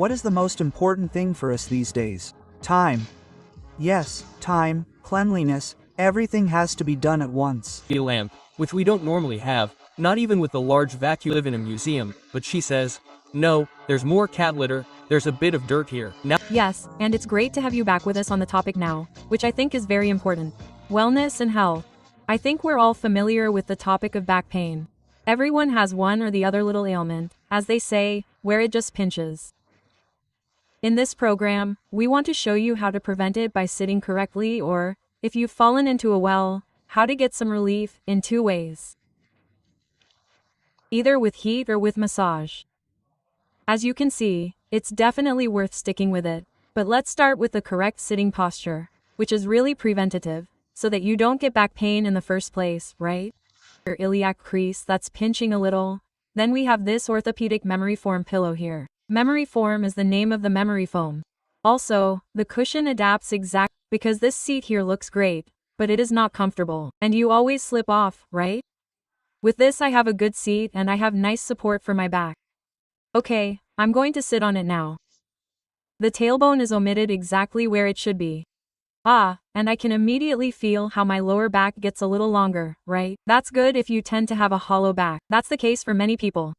What is the most important thing for us these days? Time. Yes, time, cleanliness, everything has to be done at once. A lamp, which we don't normally have, not even with the large vacuum. Live in a museum, but she says, no, there's more cat litter, there's a bit of dirt here. Now Yes, and it's great to have you back with us on the topic now, which I think is very important. Wellness and health. I think we're all familiar with the topic of back pain. Everyone has one or the other little ailment, as they say, where it just pinches. In this program, we want to show you how to prevent it by sitting correctly, or, if you've fallen into a well, how to get some relief in 2 ways. Either with heat or with massage. As you can see, it's definitely worth sticking with it, but let's start with the correct sitting posture, which is really preventative, so that you don't get back pain in the first place, right? Your iliac crease that's pinching a little. Then we have this orthopedic memory foam pillow here. Memory foam is the name of the memory foam. Also, the cushion adapts exactly because this seat here looks great, but it is not comfortable, and you always slip off, right? With this I have a good seat and I have nice support for my back. Okay, I'm going to sit on it now. The tailbone is omitted exactly where it should be. And I can immediately feel how my lower back gets a little longer, right? That's good if you tend to have a hollow back. That's the case for many people.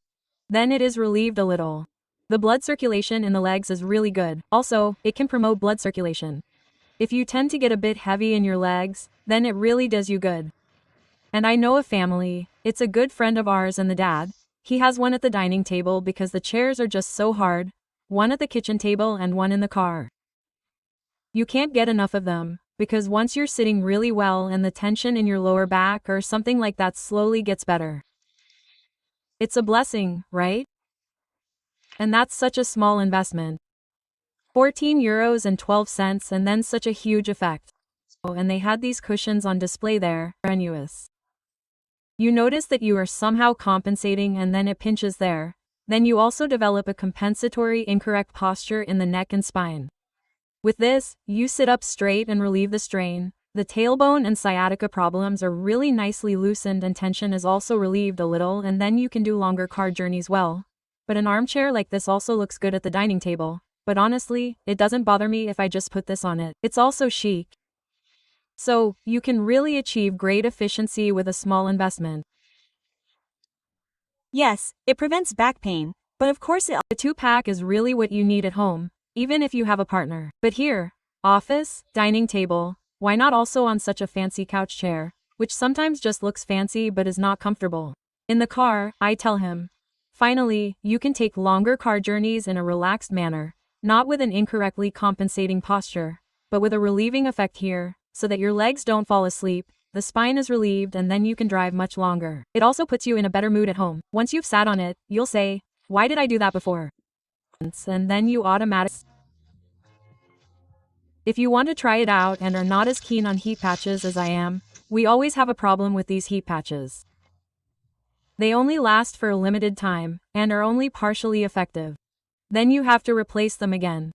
Then it is relieved a little. The blood circulation in the legs is really good. Also, it can promote blood circulation. If you tend to get a bit heavy in your legs, then it really does you good. And I know a family, it's a good friend of ours and the dad. He has one at the dining table because the chairs are just so hard, one at the kitchen table and one in the car. You can't get enough of them, because once you're sitting really well and the tension in your lower back or something like that slowly gets better. It's a blessing, right? And that's such a small investment. 14 euros and 12 cents and then such a huge effect. Oh, and they had these cushions on display there, strenuous. You notice that you are somehow compensating and then it pinches there. Then you also develop a compensatory incorrect posture in the neck and spine. With this, you sit up straight and relieve the strain. The tailbone and sciatica problems are really nicely loosened and tension is also relieved a little, and then you can do longer car journeys well. But an armchair like this also looks good at the dining table. But honestly, it doesn't bother me if I just put this on it. It's also chic. So, you can really achieve great efficiency with a small investment. Yes, it prevents back pain, but of course The 2-pack is really what you need at home, even if you have a partner. But here, office, dining table, why not also on such a fancy couch chair, which sometimes just looks fancy but is not comfortable. In the car, I tell him, finally, you can take longer car journeys in a relaxed manner, not with an incorrectly compensating posture, but with a relieving effect here, so that your legs don't fall asleep, the spine is relieved and then you can drive much longer. It also puts you in a better mood at home. Once you've sat on it, you'll say, why did I do that before? And then you automatically. If you want to try it out and are not as keen on heat patches as I am, we always have a problem with these heat patches. They only last for a limited time, and are only partially effective. Then you have to replace them again.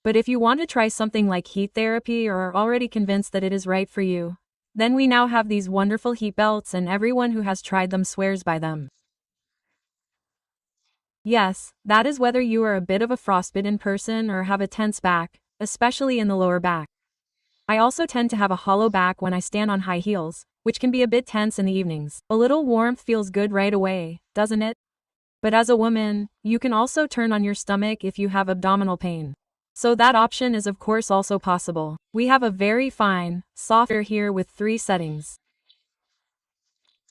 But if you want to try something like heat therapy or are already convinced that it is right for you, then we now have these wonderful heat belts and everyone who has tried them swears by them. Yes, that is whether you are a bit of a frostbitten person or have a tense back, especially in the lower back. I also tend to have a hollow back when I stand on high heels, which can be a bit tense in the evenings. A little warmth feels good right away, doesn't it? But as a woman, you can also turn on your stomach if you have abdominal pain. So that option is of course also possible. We have a very fine, soft air here with 3 settings.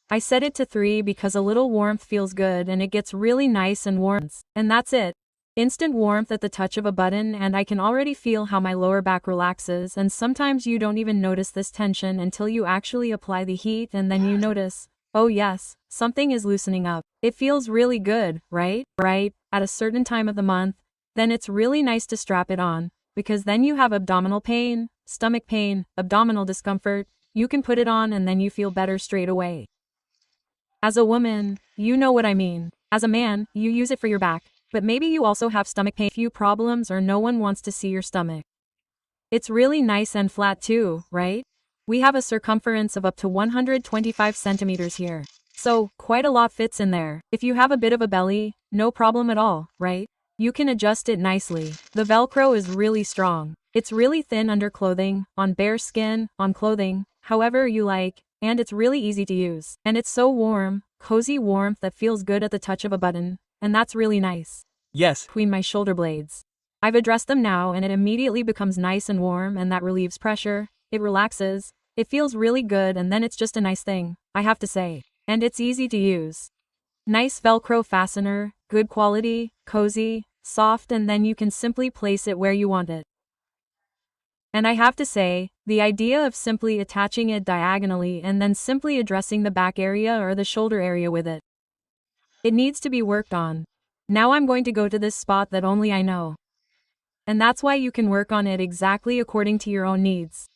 I set it to 3 because a little warmth feels good and it gets really nice and warm. And that's it. Instant warmth at the touch of a button, and I can already feel how my lower back relaxes, and sometimes you don't even notice this tension until you actually apply the heat and then you notice, oh yes, something is loosening up. It feels really good, right? At a certain time of the month, then it's really nice to strap it on, because then you have abdominal pain, stomach pain, abdominal discomfort, you can put it on and then you feel better straight away. As a woman, you know what I mean. As a man, you use it for your back, but maybe you also have stomach pain, few problems, or no one wants to see your stomach. It's really nice and flat too, right? We have a circumference of up to 125 centimeters here. So, quite a lot fits in there. If you have a bit of a belly, no problem at all, right? You can adjust it nicely. The Velcro is really strong. It's really thin under clothing, on bare skin, on clothing, however you like, and it's really easy to use. And it's so warm, cozy warmth that feels good at the touch of a button, and that's really nice. Yes, Between my shoulder blades. I've addressed them now and it immediately becomes nice and warm and that relieves pressure, it relaxes, it feels really good and then it's just a nice thing, I have to say. And it's easy to use. Nice Velcro fastener, good quality, cozy, soft, and then you can simply place it where you want it. And I have to say, the idea of simply attaching it diagonally and then simply addressing the back area or the shoulder area with it. It needs to be worked on. Now I'm going to go to this spot that only I know. And that's why you can work on it exactly according to your own needs.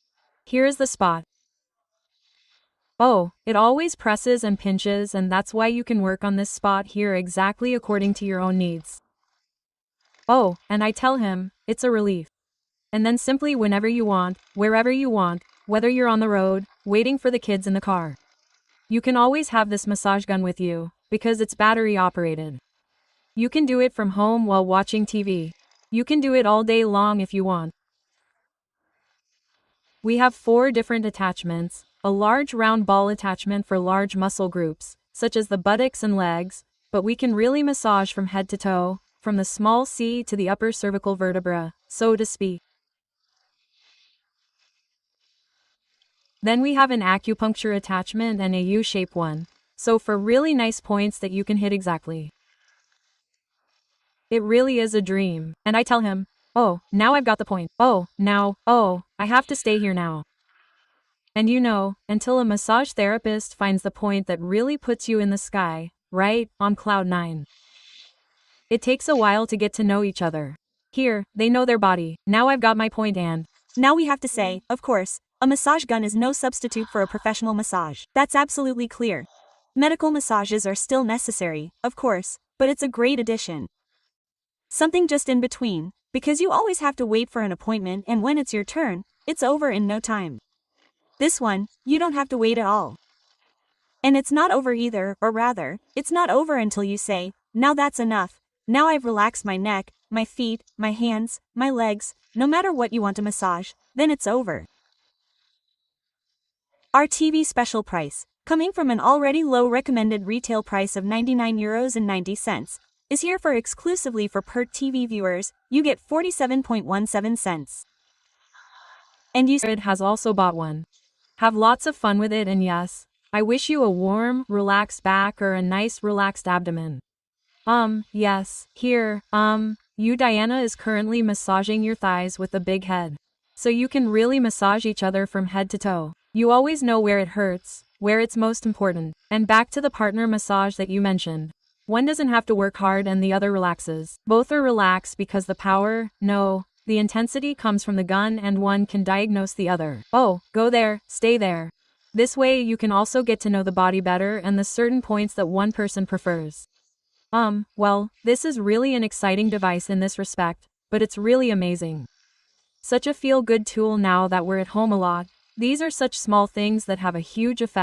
Here is the spot. Oh, it always presses and pinches and that's why you can work on this spot here exactly according to your own needs. Oh, and I tell him, it's a relief. And then simply whenever you want, wherever you want, whether you're on the road, waiting for the kids in the car. You can always have this massage gun with you, because it's battery operated. You can do it from home while watching TV. You can do it all day long if you want. We have 4 different attachments, a large round ball attachment for large muscle groups, such as the buttocks and legs, but we can really massage from head to toe, from the small C to the upper cervical vertebra, so to speak. Then we have an acupuncture attachment and a U-shape one, so for really nice points that you can hit exactly. It really is a dream, and I tell him, oh, now I've got the point, oh, I have to stay here now. And you know, until a massage therapist finds the point that really puts you in the sky, right, on cloud 9. It takes a while to get to know each other. Here, they know their body, now I've got my point and Now we have to say, of course, a massage gun is no substitute for a professional massage. That's absolutely clear. Medical massages are still necessary, of course, but it's a great addition. Something just in between, because you always have to wait for an appointment and when it's your turn, it's over in no time. This one, you don't have to wait at all. And it's not over either, or rather, it's not over until you say, now that's enough, now I've relaxed my neck, my feet, my hands, my legs, no matter what you want to massage, then it's over. Our TV special price, coming from an already low recommended retail price of €99.90, is here for exclusively for Pearltv viewers. You get 47.17 cents. And you has also bought one. Have lots of fun with it and yes, I wish you a warm, relaxed back or a nice relaxed abdomen. Yes, here, you Diana is currently massaging your thighs with the big head. So you can really massage each other from head to toe. You always know where it hurts, where it's most important. And back to the partner massage that you mentioned. One doesn't have to work hard and the other relaxes. Both are relaxed because the power, no, the intensity comes from the gun and one can diagnose the other. Oh, go there, stay there. This way you can also get to know the body better and the certain points that one person prefers. Well, this is really an exciting device in this respect, but it's really amazing. Such a feel-good tool now that we're at home a lot. These are such small things that have a huge effect.